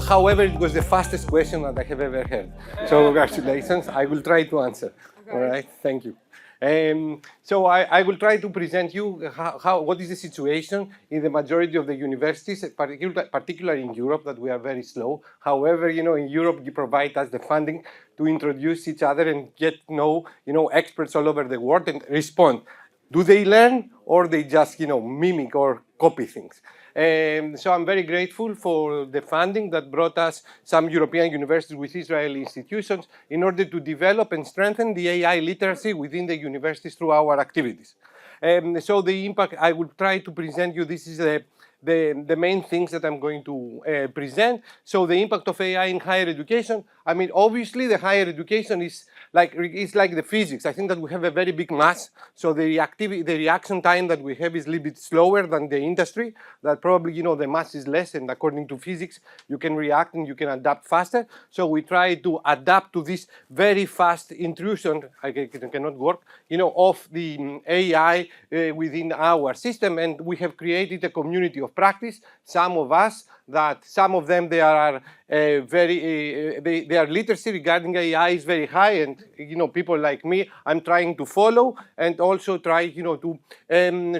However, it was the fastest question that I have ever heard. So congratulations. I will try to answer. Okay. All right. Thank you. So I will try to present you what is the situation in the majority of the universities, particularly in Europe, that we are very slow. However, in Europe, you provide us the funding to introduce each other and get to know, experts all over the world and respond. Do they learn or they just, mimic or copy things? So I'm very grateful for the funding that brought us some European universities with Israeli institutions in order to develop and strengthen the AI literacy within the universities through our activities. So the impact, I will try to present you, this is the main things that I'm going to present. So the impact of AI in higher education, I mean, obviously the higher education is like the physics. I think that we have a very big mass, so the reaction time that we have is a little bit slower than the industry. That probably, the mass is less, and according to physics, you can react and you can adapt faster. So we try to adapt to this very fast intrusion, cannot work, of the AI within our system, and we have created a community of practice. Some of them, they are their literacy regarding AI is very high, and people like me, I'm trying to follow and also try to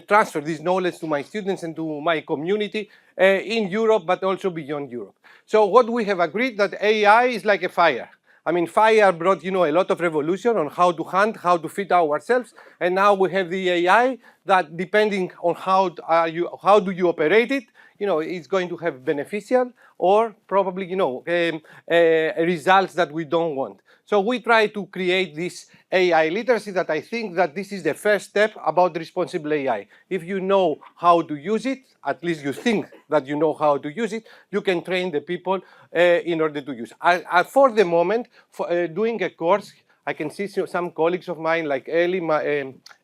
transfer this knowledge to my students and to my community in Europe, but also beyond Europe. So what we have agreed that AI is like a fire. I mean, fire brought, a lot of revolution on how to hunt, how to feed ourselves, and now we have the AI that, depending on how do you operate it, it's going to have beneficial or probably, results that we don't want. So we try to create this AI literacy that I think that this is the first step about responsible AI. If you know how to use it, at least you think that you know how to use it, you can train the people in order to use it. For the moment, doing a course, I can see some colleagues of mine like Elena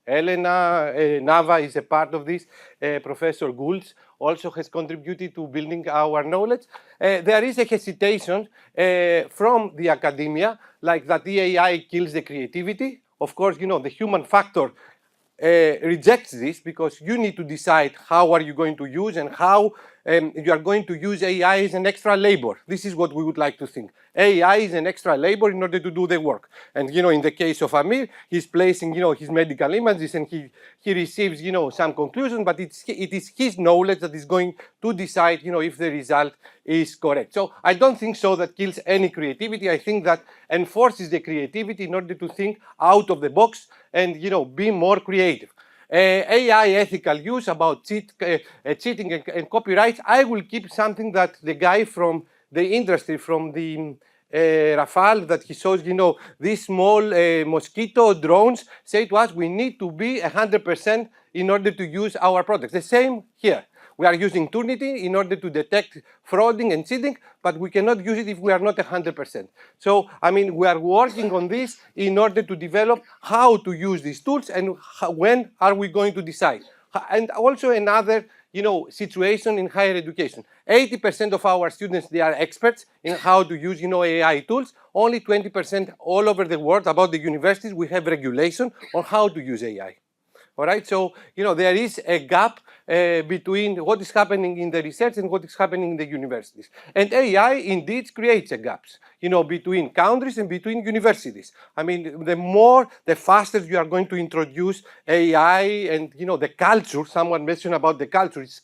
Nava is a part of this. Professor Goulds also has contributed to building our knowledge. There is a hesitation from the academia, like that the AI kills the creativity. Of course, the human factor rejects this because you need to decide how are you going to use and how you are going to use AI as an extra labor. This is what we would like to think. AI is an extra labor in order to do the work. And, in the case of Amir, he's placing, his medical images and he receives, some conclusion, but it is his knowledge that is going to decide, if the result is correct. So I don't think so that kills any creativity. I think that enforces the creativity in order to think out of the box and, be more creative. AI ethical use about cheating and copyrights. I will keep something that the guy from the industry, from the Rafale, that he shows, these small mosquito drones, say to us, we need to be 100% in order to use our products. The same here. We are using Turnitin in order to detect frauding and cheating, but we cannot use it if we are not 100%. So, we are working on this in order to develop how to use these tools and when are we going to decide. And also another, situation in higher education. 80% of our students, they are experts in how to use, AI tools. Only 20% all over the world, about the universities, we have regulation on how to use AI. All right, so, there is a gap between what is happening in the research and what is happening in the universities. And AI indeed creates a gaps, between countries and between universities. The faster you are going to introduce AI and, the culture, someone mentioned about the culture. It's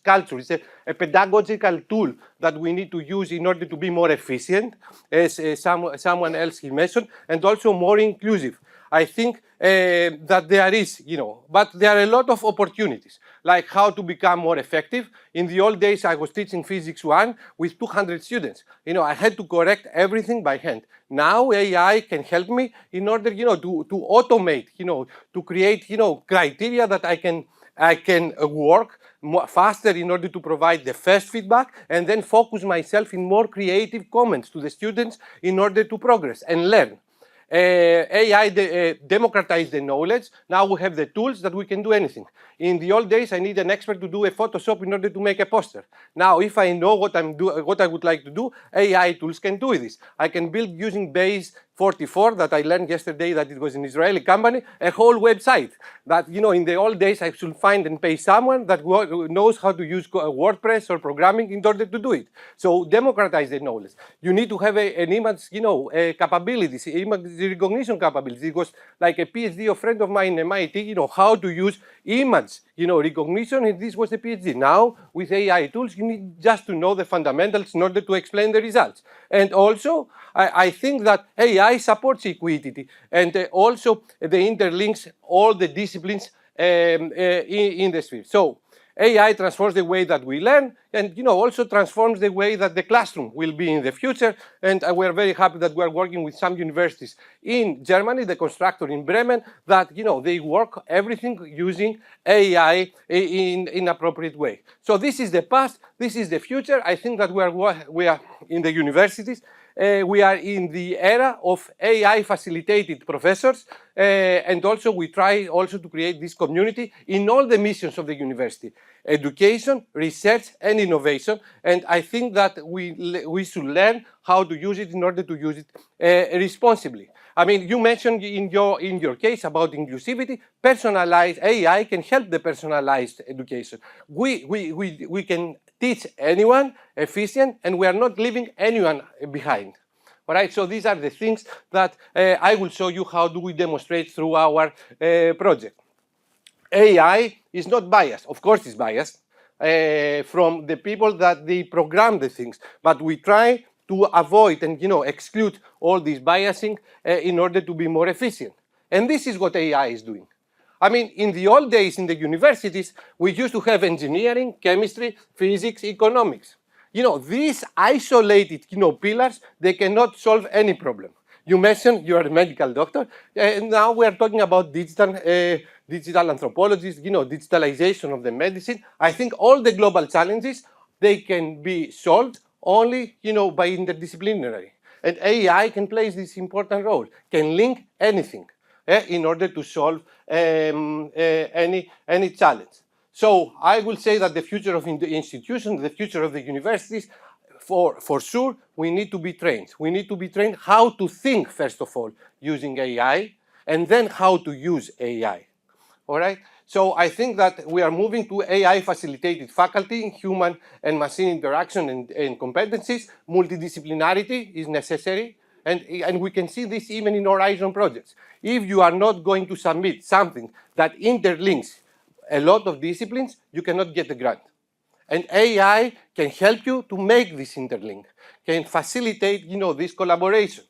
a pedagogical tool that we need to use in order to be more efficient, as someone else mentioned, and also more inclusive. I think that there is, but there are a lot of opportunities, like how to become more effective. In the old days, I was teaching Physics 1 with 200 students. I had to correct everything by hand. Now AI can help me in order, to automate, to create, criteria that I can work more faster in order to provide the first feedback and then focus myself in more creative comments to the students in order to progress and learn. AI democratized the knowledge. Now we have the tools that we can do anything. In the old days, I need an expert to do a Photoshop in order to make a poster. Now, if I know what I would like to do, AI tools can do this. I can build using Bayes 44 that I learned yesterday that it was an Israeli company, a whole website that, in the old days I should find and pay someone that knows how to use WordPress or programming in order to do it. So democratize the knowledge. You need to have an image, capabilities, image recognition capabilities. It was like a PhD, a friend of mine in MIT, how to use image, recognition, and this was a PhD. Now, with AI tools, you need just to know the fundamentals in order to explain the results. And also, I think that AI supports equity, and also the interlinks all the disciplines in the sphere. So AI transforms the way that we learn, and also transforms the way that the classroom will be in the future. And we're very happy that we're working with some universities in Germany, the constructor in Bremen, that they work everything using AI in appropriate way. So this is the past, this is the future. I think that we are in the universities. We are in the era of AI facilitated professors, and also we try also to create this community in all the missions of the university: education, research, and innovation. And I think that we should learn how to use it in order to use it responsibly. I mean, you mentioned in your case about inclusivity. Personalized AI can help the personalized education. We can teach anyone efficient, and we are not leaving anyone behind. All right, so these are the things that I will show you how do we demonstrate through our project. AI is not biased. Of course it's biased from the people that they program the things, but we try to avoid and exclude all this biasing in order to be more efficient. And this is what AI is doing. I mean, in the old days in the universities, we used to have engineering, chemistry, physics, economics. These isolated, pillars, they cannot solve any problem. You mentioned you are a medical doctor, and now we are talking about digital anthropologists, digitalization of the medicine. I think all the global challenges, they can be solved only, by interdisciplinary. And AI can play this important role, can link anything in order to solve any challenge. So I will say that the future of the institutions, the future of the universities, for sure, we need to be trained. We need to be trained how to think, first of all, using AI, and then how to use AI. All right? So I think that we are moving to AI-facilitated faculty, human and machine interaction and competencies. Multidisciplinarity is necessary, and we can see this even in Horizon projects. If you are not going to submit something that interlinks a lot of disciplines, you cannot get the grant. And AI can help you to make this interlink, can facilitate, this collaboration,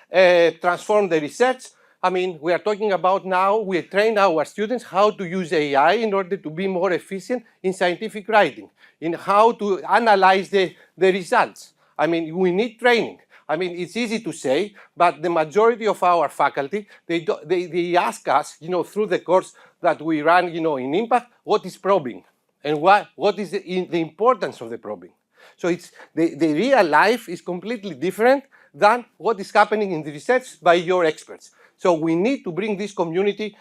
transform the research. I mean, we are talking about now, we train our students how to use AI in order to be more efficient in scientific writing, in how to analyze the results. I mean, we need training. I mean, it's easy to say, but the majority of our faculty, they ask us, through the course that we run, in Impact, what is probing? And what is the importance of the probing? So it's the real life is completely different than what is happening in the research by your experts. So we need to bring this community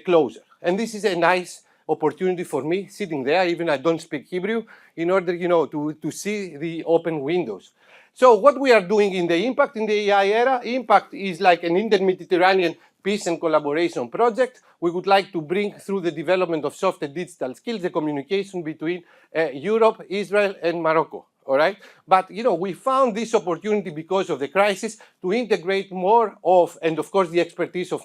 closer. And this is a nice opportunity for me, sitting there, even I don't speak Hebrew, in order, to see the open windows. So what we are doing in the Impact, in the AI era, Impact is like an inter-Mediterranean peace and collaboration project. We would like to bring through the development of soft and digital skills, the communication between Europe, Israel, and Morocco. All right, but we found this opportunity because of the crisis to integrate more of, and of course the expertise of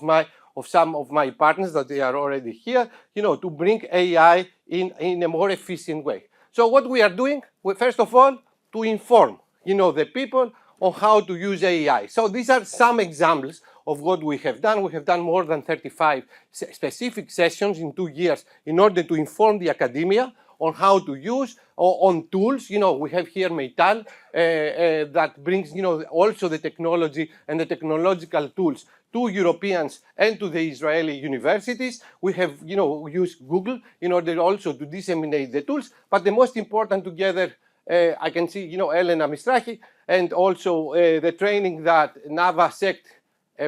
some of my partners that they are already here, to bring AI in a more efficient way. So what we are doing, first of all, to inform, the people on how to use AI. So these are some examples of what we have done. We have done more than 35 specific sessions in 2 years in order to inform the academia on how to use, or on tools. We have here Meital that brings, also the technology and the technological tools to Europeans and to the Israeli universities. We have, used Google in order also to disseminate the tools. But the most important together, I can see, Elena Mistrahi, and also the training that Nava Sect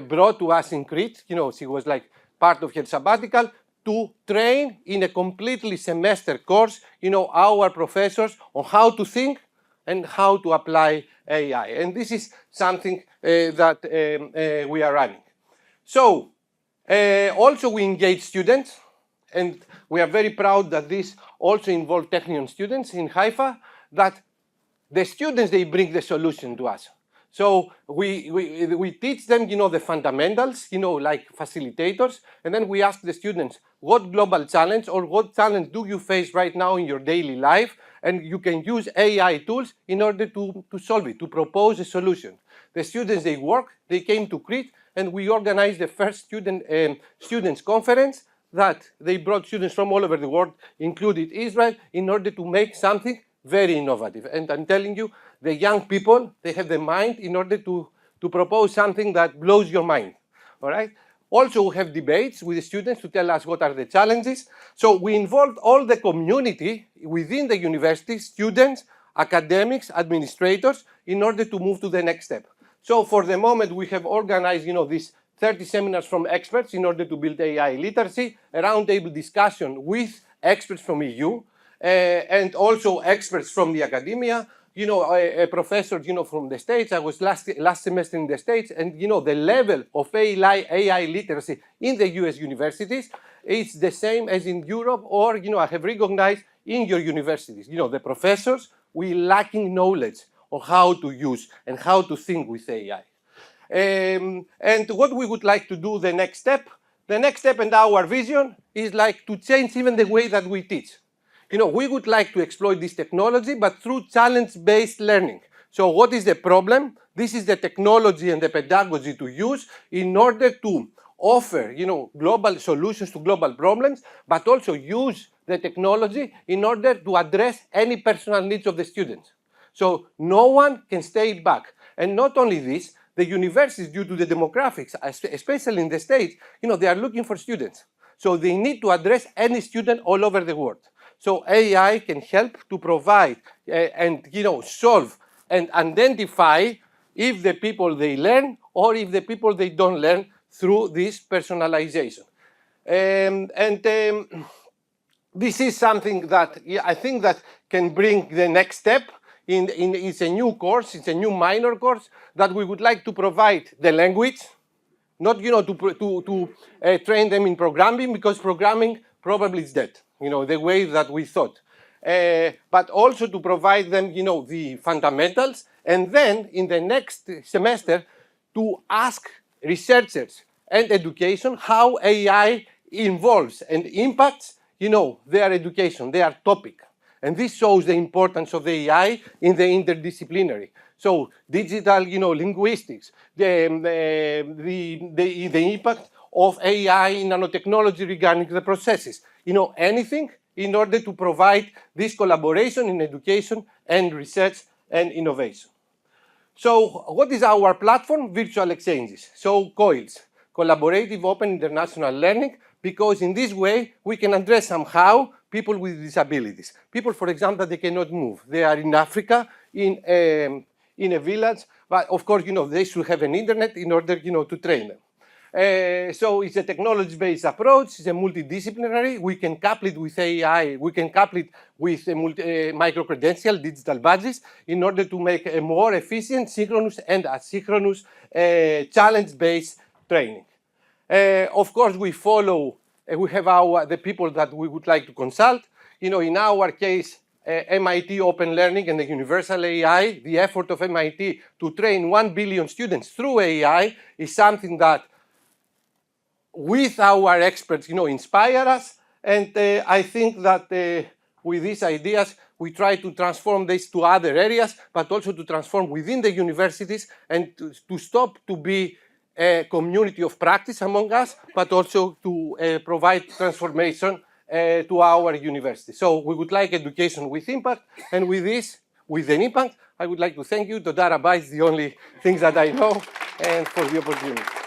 brought to us in Crete. She was like part of her sabbatical, to train in a completely semester course, our professors on how to think and how to apply AI. And this is something that we are running. So also we engage students, and we are very proud that this also involves Technion students in Haifa, that the students, they bring the solution to us. So we teach them, the fundamentals, like facilitators, and then we ask the students, what global challenge or what challenge do you face right now in your daily life? And you can use AI tools in order to solve it, to propose a solution. The students, they work, they came to Crete, and we organized the first students conference that they brought students from all over the world, included Israel, in order to make something very innovative. And I'm telling you, the young people, they have the mind in order to propose something that blows your mind, all right? Also, we have debates with the students to tell us what are the challenges. So we involved all the community within the university, students, academics, administrators, in order to move to the next step. So for the moment, we have organized, these 30 seminars from experts in order to build AI literacy, a roundtable discussion with experts from EU, and also experts from the academia, a professor, from the States. I was last semester in the States, and, the level of AI literacy in the US universities is the same as in Europe, or, I have recognized in your universities. The professors, we lacking knowledge on how to use and how to think with AI. And what we would like to do the next step and our vision is like to change even the way that we teach. We would like to exploit this technology, but through challenge-based learning. So what is the problem? This is the technology and the pedagogy to use in order to offer, global solutions to global problems, but also use the technology in order to address any personal needs of the students. So no one can stay back. And not only this, the universities, due to the demographics, especially in the States, they are looking for students. So they need to address any student all over the world. So AI can help to provide and solve and identify if the people they learn or if the people they don't learn through this personalization. This is something that I think that can bring the next step. It's a new course, it's a new minor course that we would like to provide the language, not to train them in programming, because programming probably is dead, the way that we thought. But also to provide them, the fundamentals, and then in the next semester to ask researchers and education how AI involves and impacts, their education, their topic. And this shows the importance of the AI in the interdisciplinary. So digital, linguistics, the impact of AI in nanotechnology regarding the processes, anything in order to provide this collaboration in education and research and innovation. So what is our platform? Virtual exchanges. So COILS, Collaborative Open International Learning, because in this way we can address somehow people with disabilities. People, for example, they cannot move. They are in Africa, in a village, but of course, they should have an internet in order, to train them. So it's a technology-based approach. It's a multidisciplinary. We can couple it with AI. We can couple it with micro-credential digital badges in order to make a more efficient, synchronous and asynchronous challenge-based training. Of course, we follow. We have the people that we would like to consult. In our case, MIT Open Learning and the Universal AI, the effort of MIT to train 1 billion students through AI is something that, with our experts, inspire us. And I think that with these ideas, we try to transform this to other areas, but also to transform within the universities and to stop to be a community of practice among us, but also to provide transformation to our university. So we would like education with impact, and with this, with an impact, I would like to thank you. Toda Rabba is the only thing that I know, and for the opportunity.